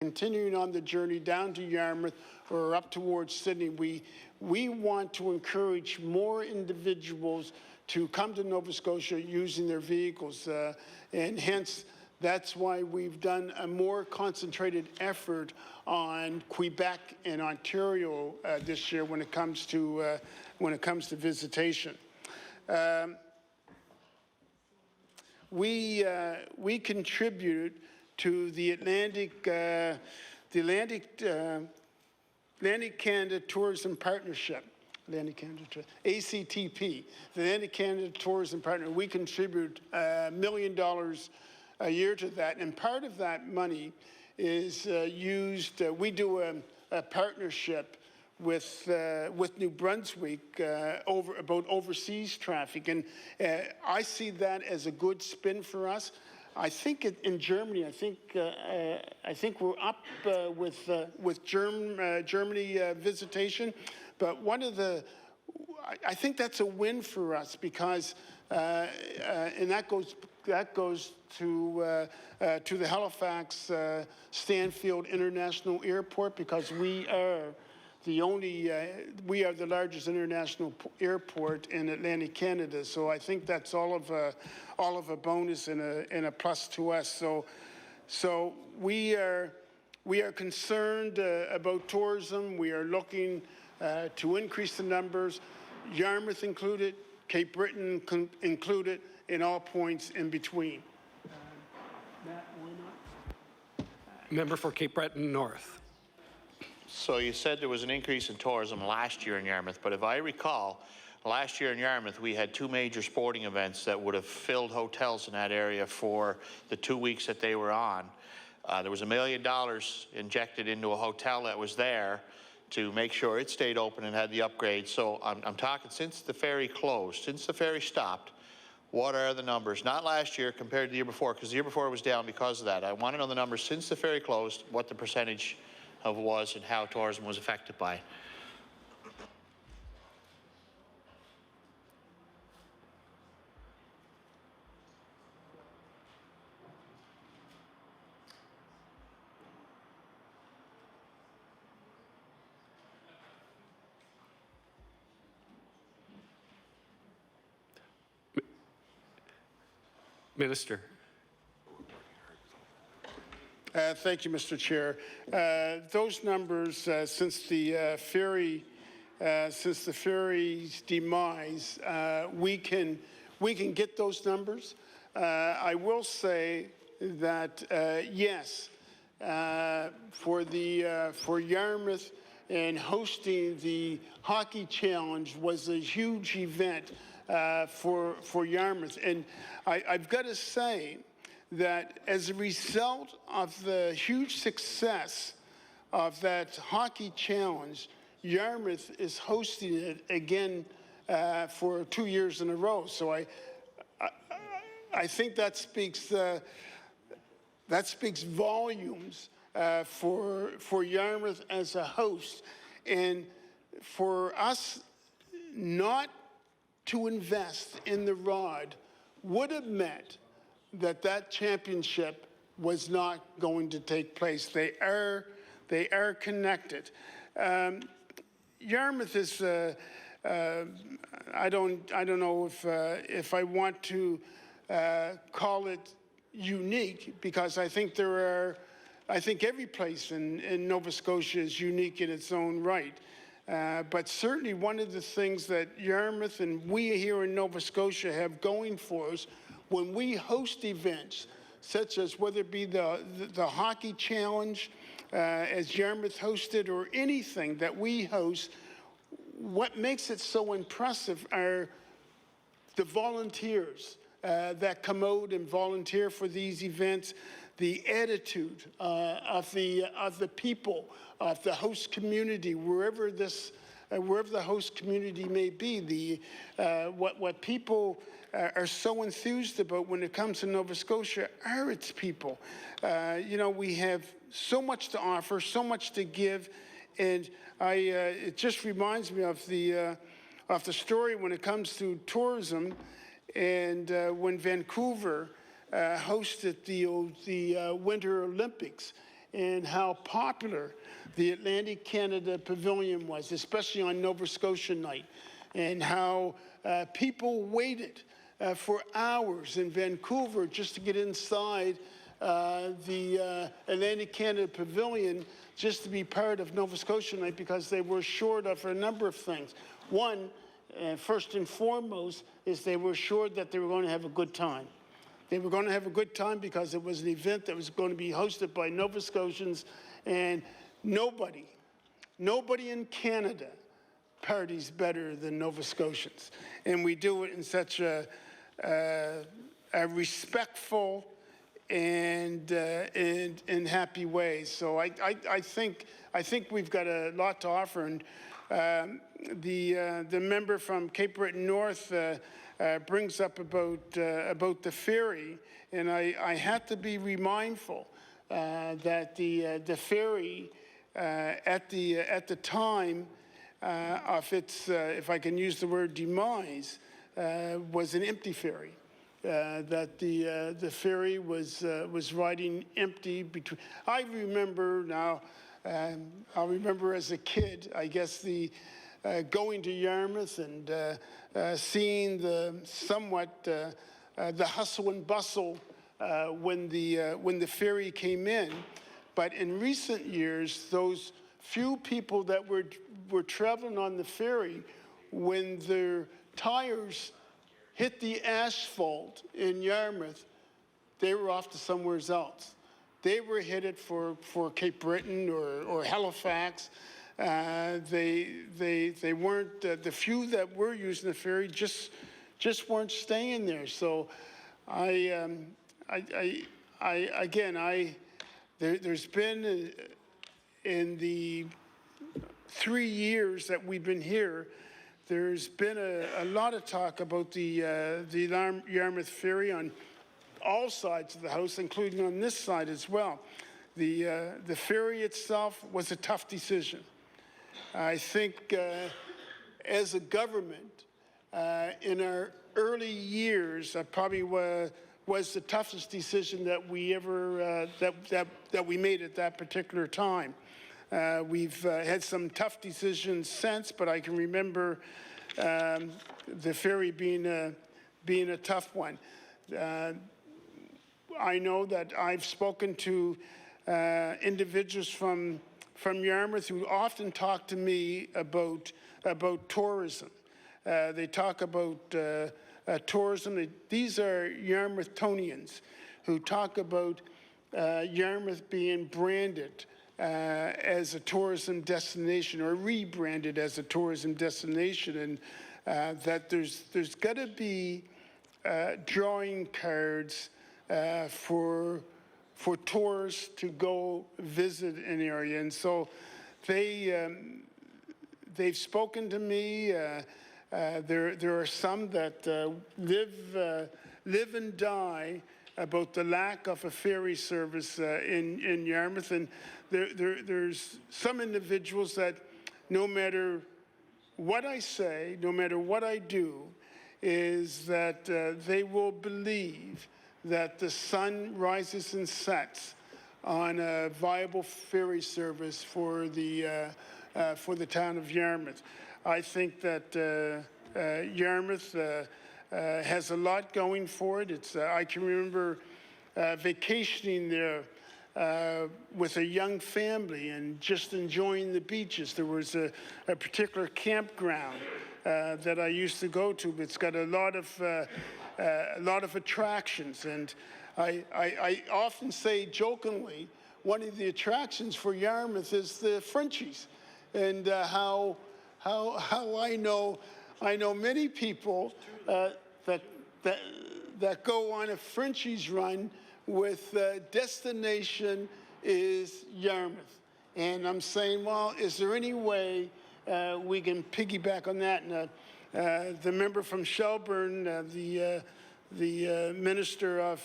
continuing on the journey down to Yarmouth or up towards Sydney, we want to encourage more individuals to come to Nova Scotia using their vehicles, and hence that's why we've done a more concentrated effort on Quebec and Ontario this year when it comes to visitation. We contribute to the Atlantic Canada Tourism Partnership, ACTP, the Atlantic Canada Tourism Partner. We contribute $1 million a year to that, and part of that money is used. We do a partnership with New Brunswick about overseas traffic, and I see that as a good spin for us. I think in Germany, I think we're up with Germany visitation, but I think that's a win for us because and that goes to the Halifax Stanfield International Airport, because we are the largest international airport in Atlantic Canada. So I think that's all of a bonus and a plus to us. So we are concerned about tourism. We are looking to increase the numbers, Yarmouth included, Cape Breton included, and all points in between. Matt, why not? Member for Cape Breton North. So you said there was an increase in tourism last year in Yarmouth, but if I recall, last year in Yarmouth we had 2 major sporting events that would have filled hotels in that area for the 2 weeks that they were on. There was $1 million injected into a hotel that was there to make sure it stayed open and had the upgrades. So I'm talking since the ferry closed, since the ferry stopped, what are the numbers? Not last year compared to the year before, because the year before it was down because of that. I want to know the numbers since the ferry closed, what the percentage of was and how tourism was affected by. Minister. Thank you, Mr. Chair. Those numbers since the ferry's demise, we can get those numbers. I will say that yes, for Yarmouth and hosting the Hockey Challenge was a huge event for Yarmouth, and I've got to say that as a result of the huge success of that Hockey Challenge, Yarmouth is hosting it again for 2 years in a row. So I think that speaks volumes for Yarmouth as a host, and for us not to invest in the rod would have meant that championship was not going to take place. They are connected. Yarmouth is I don't know if I want to call it unique, because I think every place in Nova Scotia is unique in its own right. But certainly one of the things that Yarmouth and we here in Nova Scotia have going for us when we host events, such as whether it be the Hockey Challenge, as Yarmouth hosted, or anything that we host, what makes it so impressive are the volunteers that come out and volunteer for these events, the attitude of the people, of the host community, wherever the host community may be, what people are so enthused about when it comes to Nova Scotia are its people. You know, we have so much to offer, so much to give, and it just reminds me of the story when it comes to tourism, and when Vancouver hosted the Winter Olympics, and how popular the Atlantic Canada Pavilion was, especially on Nova Scotia night, and how people waited for hours in Vancouver just to get inside the Atlantic Canada Pavilion just to be part of Nova Scotia night, because they were assured of a number of things. One, first and foremost, is they were assured that they were going to have a good time. They were going to have a good time because it was an event that was going to be hosted by Nova Scotians, and nobody in Canada parties better than Nova Scotians. And we do it in such a respectful and happy way. So I think we've got a lot to offer. And the member from Cape Breton North brings up about the ferry, and I had to be mindful that the ferry at the time of its, if I can use the word demise, was an empty ferry. That the ferry was riding empty between. I remember now. I remember as a kid, I guess, the going to Yarmouth and seeing the somewhat the hustle and bustle when the ferry came in. But in recent years, those few people that were traveling on the ferry, when their tires hit the asphalt in Yarmouth, they were off to somewhere else. They were headed for Cape Breton or Halifax. They weren't, the few that were using the ferry just weren't staying there. So there's been, in the 3 years that we've been here, there's been a lot of talk about the Yarmouth ferry on all sides of the House, including on this side as well. The ferry itself was a tough decision. I think as a government, in our early years, probably was the toughest decision that we ever that we made at that particular time. We've had some tough decisions since, but I can remember the ferry being a tough one. I know that I've spoken to individuals from Yarmouth who often talk to me about tourism. They talk about tourism. These are Yarmouthtonians who talk about Yarmouth being branded as a tourism destination, or rebranded as a tourism destination, and that there's got to be drawing cards for tourists to go visit an area. And so they've spoken to me. There are some that live and die about the lack of a ferry service in Yarmouth, and there's some individuals that no matter what I say, no matter what I do, is that they will believe that the sun rises and sets on a viable ferry service for the town of Yarmouth. I think that Yarmouth has a lot going for it. I can remember vacationing there with a young family and just enjoying the beaches. There was a particular campground that I used to go to. It's got a lot of attractions, and I often say jokingly, one of the attractions for Yarmouth is the Frenchies, and how I know many people that go on a Frenchies run with destination is Yarmouth. And I'm saying, well, is there any way we can piggyback on that? And the member from Shelburne, the Minister of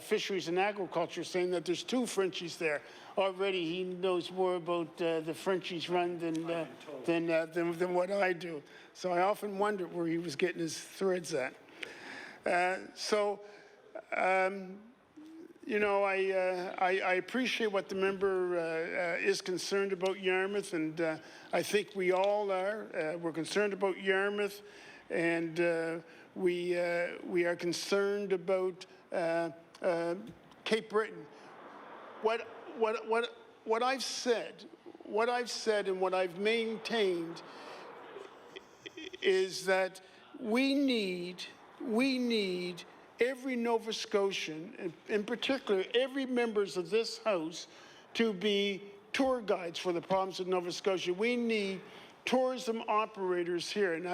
Fisheries and Agriculture, saying that there's 2 Frenchies there. Already he knows more about the Frenchies run than what I do. So I often wonder where he was getting his threads at. You know, I appreciate what the member is concerned about Yarmouth, and I think we all are. We're concerned about Yarmouth, and we are concerned about Cape Breton. What I've said, and what I've maintained is that we need every Nova Scotian, in particular every members of this House, to be tour guides for the province of Nova Scotia. We need tourism operators here, and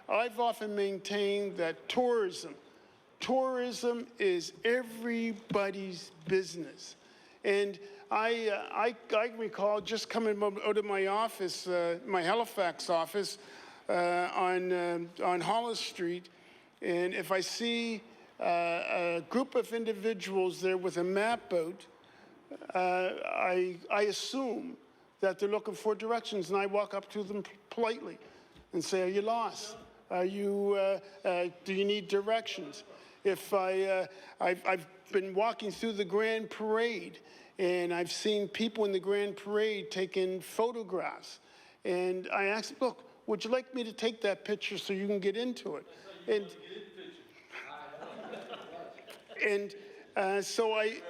I've often maintained that tourism is everybody's business. And I recall just coming out of my office, my Halifax office, on Hollis Street, and if I see a group of individuals there with a map out, I assume that they're looking for directions, and I walk up to them politely and say, "Are you lost? Are you? Do you need directions?" If I've been walking through the Grand Parade, and I've seen people in the Grand Parade taking photographs, and I ask, "Look, would you like me to take that picture so you can get into it?" And so I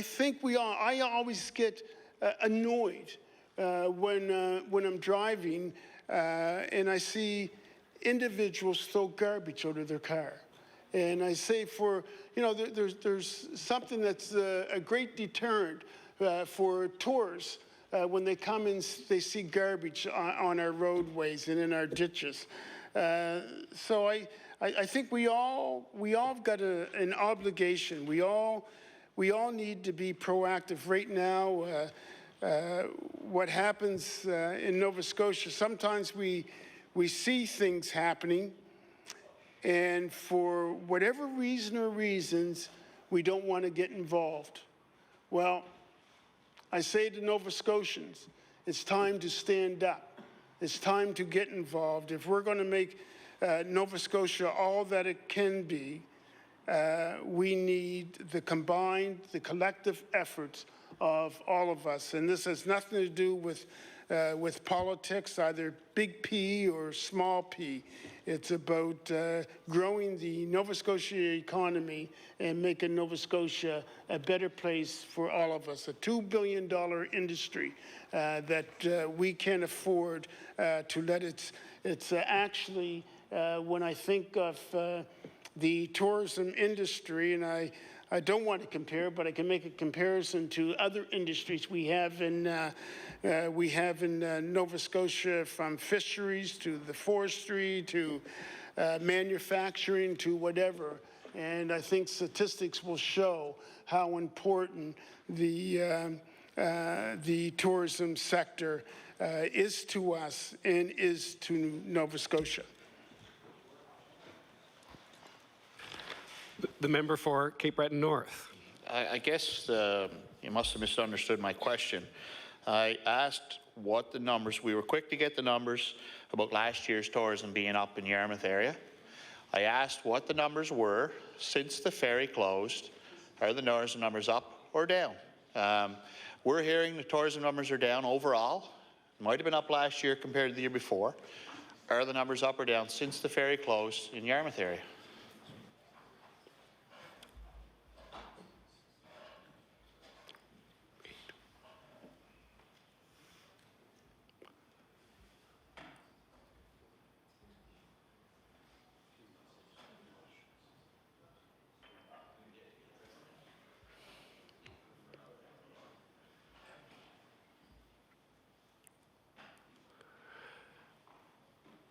think we all. I always get annoyed when I'm driving and I see individuals throw garbage out of their car, and I say, there's something that's a great deterrent for tourists when they come and they see garbage on our roadways and in our ditches. So I think we all got an obligation. We all need to be proactive. Right now, what happens in Nova Scotia, sometimes we see things happening, and for whatever reason or reasons, we don't want to get involved. Well, I say to Nova Scotians, it's time to stand up. It's time to get involved. If we're going to make Nova Scotia all that it can be, we need the collective efforts of all of us. And this has nothing to do with politics, either big P or small p. It's about growing the Nova Scotia economy and making Nova Scotia a better place for all of us. A $2 billion industry that we can't afford to let it's actually, when I think of the tourism industry, and I don't want to compare, but I can make a comparison to other industries we have in Nova Scotia, from fisheries to the forestry to manufacturing to whatever. And I think statistics will show how important the tourism sector is to us and is to Nova Scotia. The member for Cape Breton North. I guess you must have misunderstood my question. I asked what the numbers, we were quick to get the numbers about last year's tourism being up in Yarmouth area. I asked what the numbers were since the ferry closed. Are the tourism numbers up or down? We're hearing the tourism numbers are down overall. Might have been up last year compared to the year before. Are the numbers up or down since the ferry closed in Yarmouth area?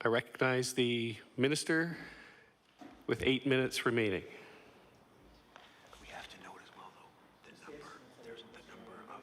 I recognize the minister with 8 minutes remaining. We have to note as well, though, the number. There's the number of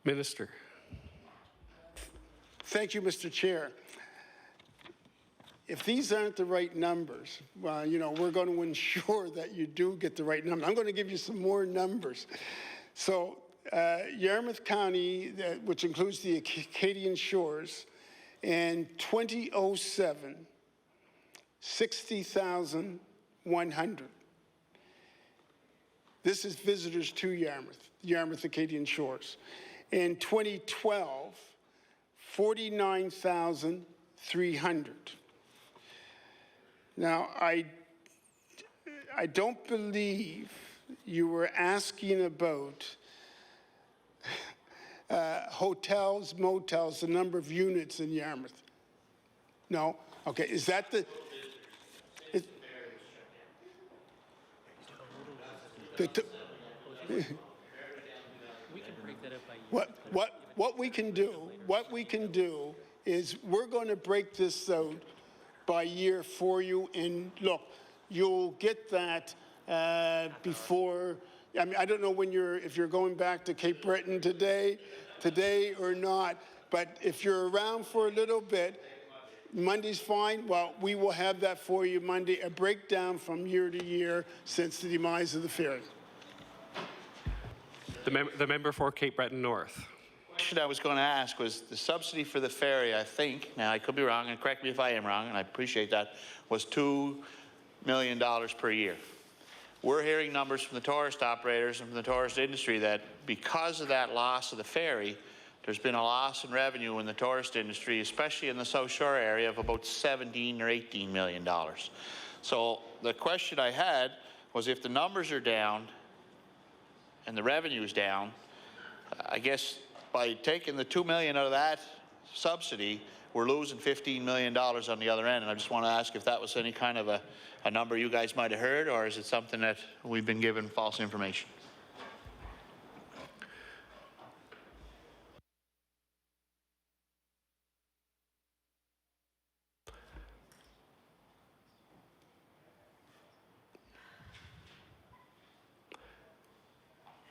Minister. Thank you, Mr. Chair. If these aren't the right numbers, well, you know, we're going to ensure that you do get the right number. I'm going to give you some more numbers. So Yarmouth County, which includes the Acadian Shores, in 2007, 60,100. This is visitors to Yarmouth Acadian Shores. In 2012, 49,300. Now, I don't believe you were asking about hotels, motels, the number of units in Yarmouth. No? Okay, is that the... What we can do is we're going to break this out by year for you, and look, you'll get that before. I mean, I don't know when if you're going back to Cape Breton today or not, but if you're around for a little bit, Monday's fine. Well, we will have that for you Monday, a breakdown from year to year since the demise of the ferry. The member for Cape Breton North. The question I was going to ask was the subsidy for the ferry, I think, now I could be wrong, and correct me if I am wrong, and I appreciate that, was $2 million per year. We're hearing numbers from the tourist operators and from the tourist industry that because of that loss of the ferry, there's been a loss in revenue in the tourist industry, especially in the South Shore area, of about $17 or $18 million. So the question I had was if the numbers are down and the revenue is down, I guess by taking the $2 million out of that subsidy, we're losing $15 million on the other end. And I just want to ask if that was any kind of a number you guys might have heard, or is it something that we've been given false information?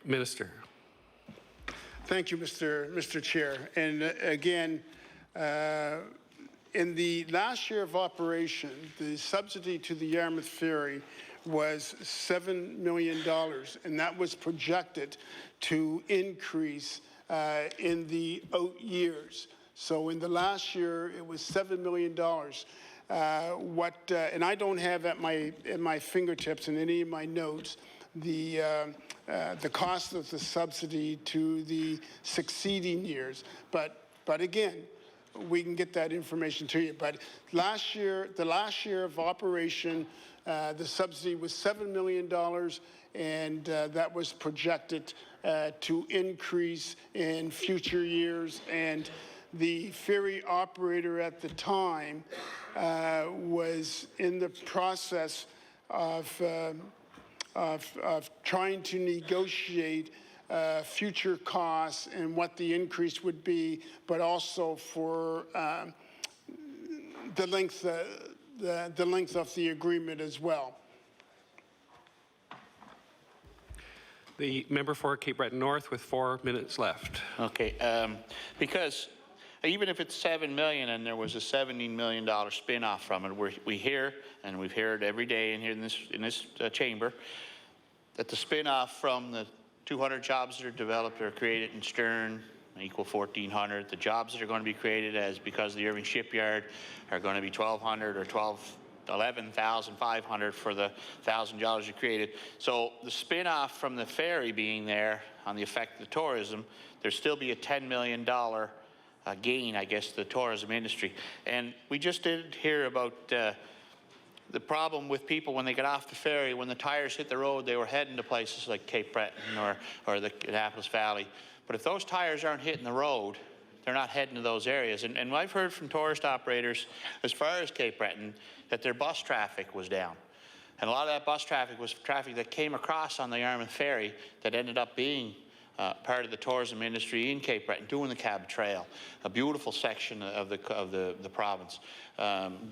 Minister. Thank you, Mr. Chair. And again, in the last year of operation, the subsidy to the Yarmouth Ferry was $7 million, and that was projected to increase in the out years. So in the last year, it was $7 million. And I don't have at my fingertips in any of my notes the cost of the subsidy to the succeeding years, but again, we can get that information to you. But the last year of operation, the subsidy was $7 million, and that was projected to increase in future years. And the ferry operator at the time was in the process of trying to negotiate future costs and what the increase would be, but also for the length of the agreement as well. The member for Cape Breton North with 4 minutes left. Okay, because even if it's $7 million and there was a $17 million spin-off from it, we hear, and we've heard every day in here in this chamber, that the spin-off from the 200 jobs that are developed or created in Stern equal 1,400. The jobs that are going to be created because of the Irving Shipyard are going to be 1,200 or 11,500 for the 1,000 jobs you created. So the spin-off from the ferry being there on the effect of the tourism, there'll still be a $10 million gain, I guess, to the tourism industry. And we just did hear about the problem with people when they get off the ferry, when the tires hit the road, they were heading to places like Cape Breton or the Annapolis Valley. But if those tires aren't hitting the road, they're not heading to those areas. And I've heard from tourist operators as far as Cape Breton that their bus traffic was down. And a lot of that bus traffic was traffic that came across on the Yarmouth Ferry that ended up being part of the tourism industry in Cape Breton, doing the Cab Trail, a beautiful section of the province,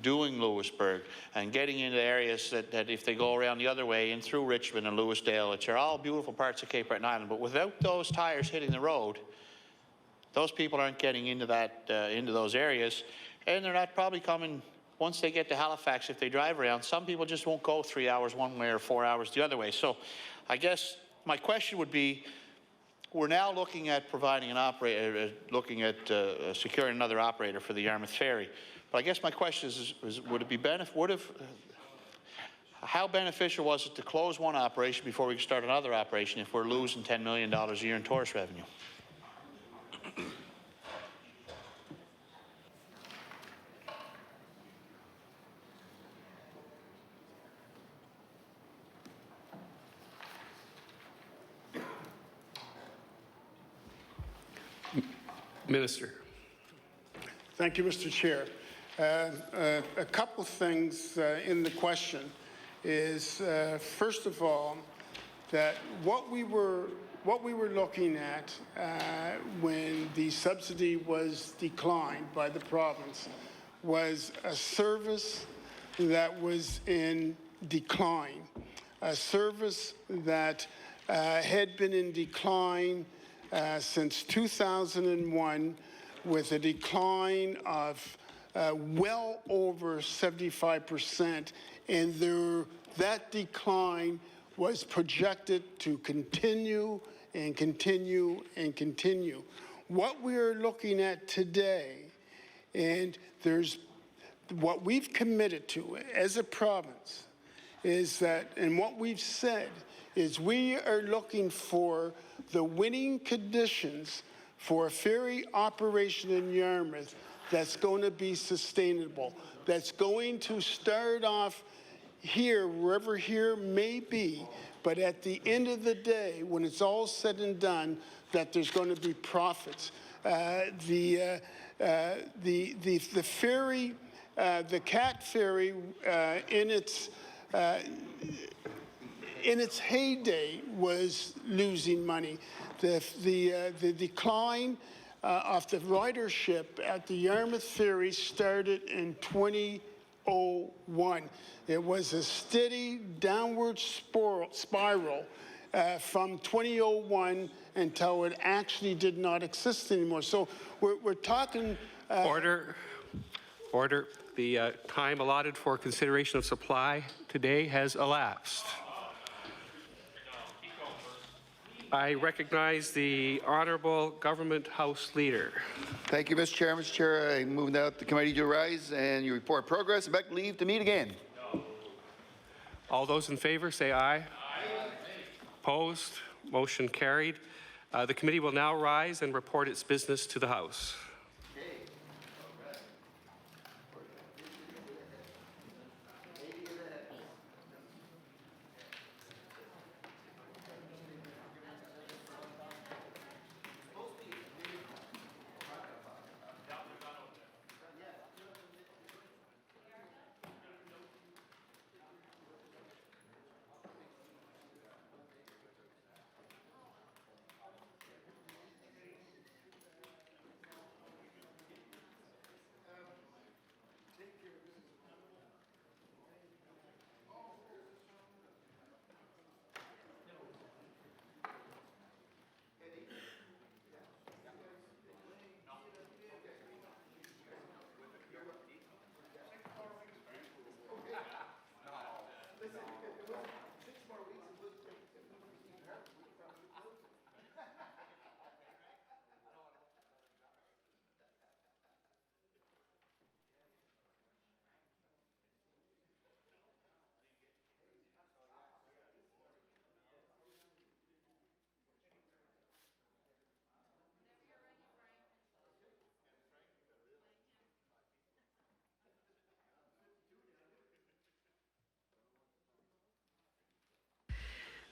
doing Lewisburg, and getting into areas that if they go around the other way and through Richmond and Lewisdale, which are all beautiful parts of Cape Breton Island. But without those tires hitting the road, Those people aren't getting into into those areas, and they're not probably coming. Once they get to Halifax, if they drive around, some people just won't go 3 hours one way or 4 hours the other way. So I guess my question would be, we're now looking at providing an operator, looking at securing another operator for the Yarmouth Ferry. But I guess my question is would it be how beneficial was it to close one operation before we can start another operation if we're losing $10 million a year in tourist revenue? Minister. Thank you, Mr. Chair. A couple things in the question is, first of all, that what we were looking at when the subsidy was declined by the province was a service that was in decline, a service that had been in decline since 2001, with a decline of well over 75%, and that decline was projected to continue and continue and continue. What we're looking at today, and what we've committed to as a province, is that, and what we've said, is we are looking for the winning conditions for a ferry operation in Yarmouth that's going to be sustainable, that's going to start off here, wherever here may be, but at the end of the day, when it's all said and done, that there's going to be profits. The ferry, the Cat Ferry, in its heyday, was losing money. The decline of the ridership at the Yarmouth Ferry started in 2001. It was a steady downward spiral from 2001 until it actually did not exist anymore. So we're talking... Order. Order. The time allotted for consideration of supply today has elapsed. I recognize the Honourable Government House Leader. Thank you, Mr. Chair. Mr. Chair, I move now that the committee to rise and you report progress and back leave to meet again. All those in favour say aye. Aye. Opposed? Motion carried. The committee will now rise and report its business to the House.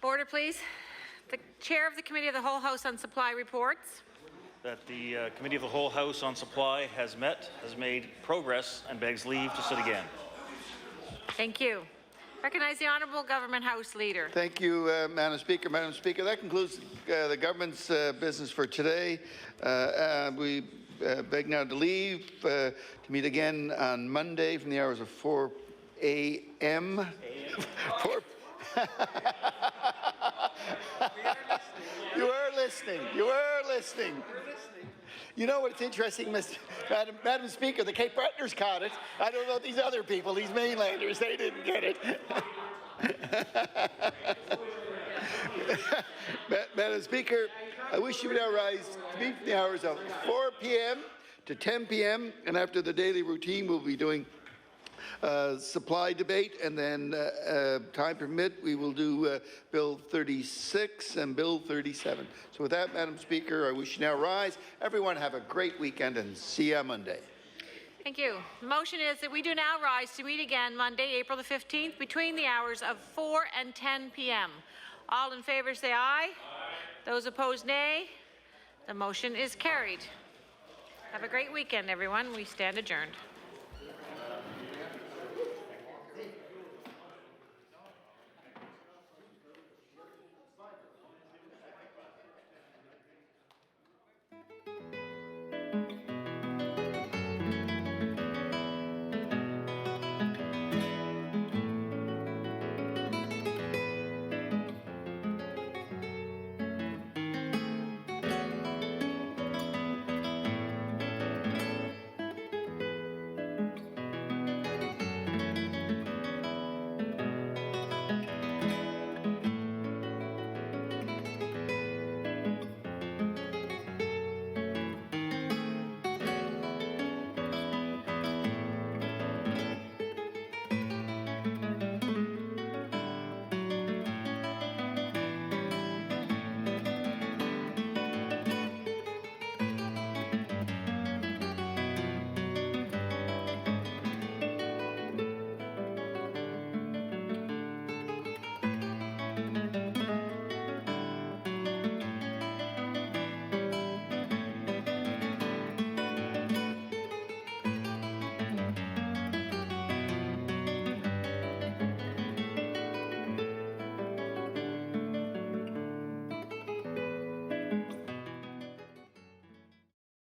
Order, please. The Chair of the Committee of the Whole House on Supply reports that the Committee of the Whole House on Supply has met, has made progress, and begs leave to sit again. Thank you. Recognize the Honourable Government House Leader. Thank you, Madam Speaker. Madam Speaker, that concludes the government's business for today. We beg now to leave to meet again on Monday from the hours of 4 a.m. You were listening. You were listening. You know what's interesting, Madam Speaker, the Cape Bretonners caught it. I don't know these other people, these mainlanders, they didn't get it. Madam Speaker, I wish you would now rise to meet from the hours of 4 p.m. to 10 p.m. and after the daily routine, we'll be doing supply debate, and then time permit, we will do Bill 36 and Bill 37. So with that, Madam Speaker, I wish you now rise. Everyone have a great weekend and see you on Monday. Thank you. The motion is that we do now rise to meet again Monday, April the 15th, between the hours of 4 and 10 p.m. All in favor say aye. Aye. Those opposed, nay. The motion is carried. Have a great weekend, everyone. We stand adjourned.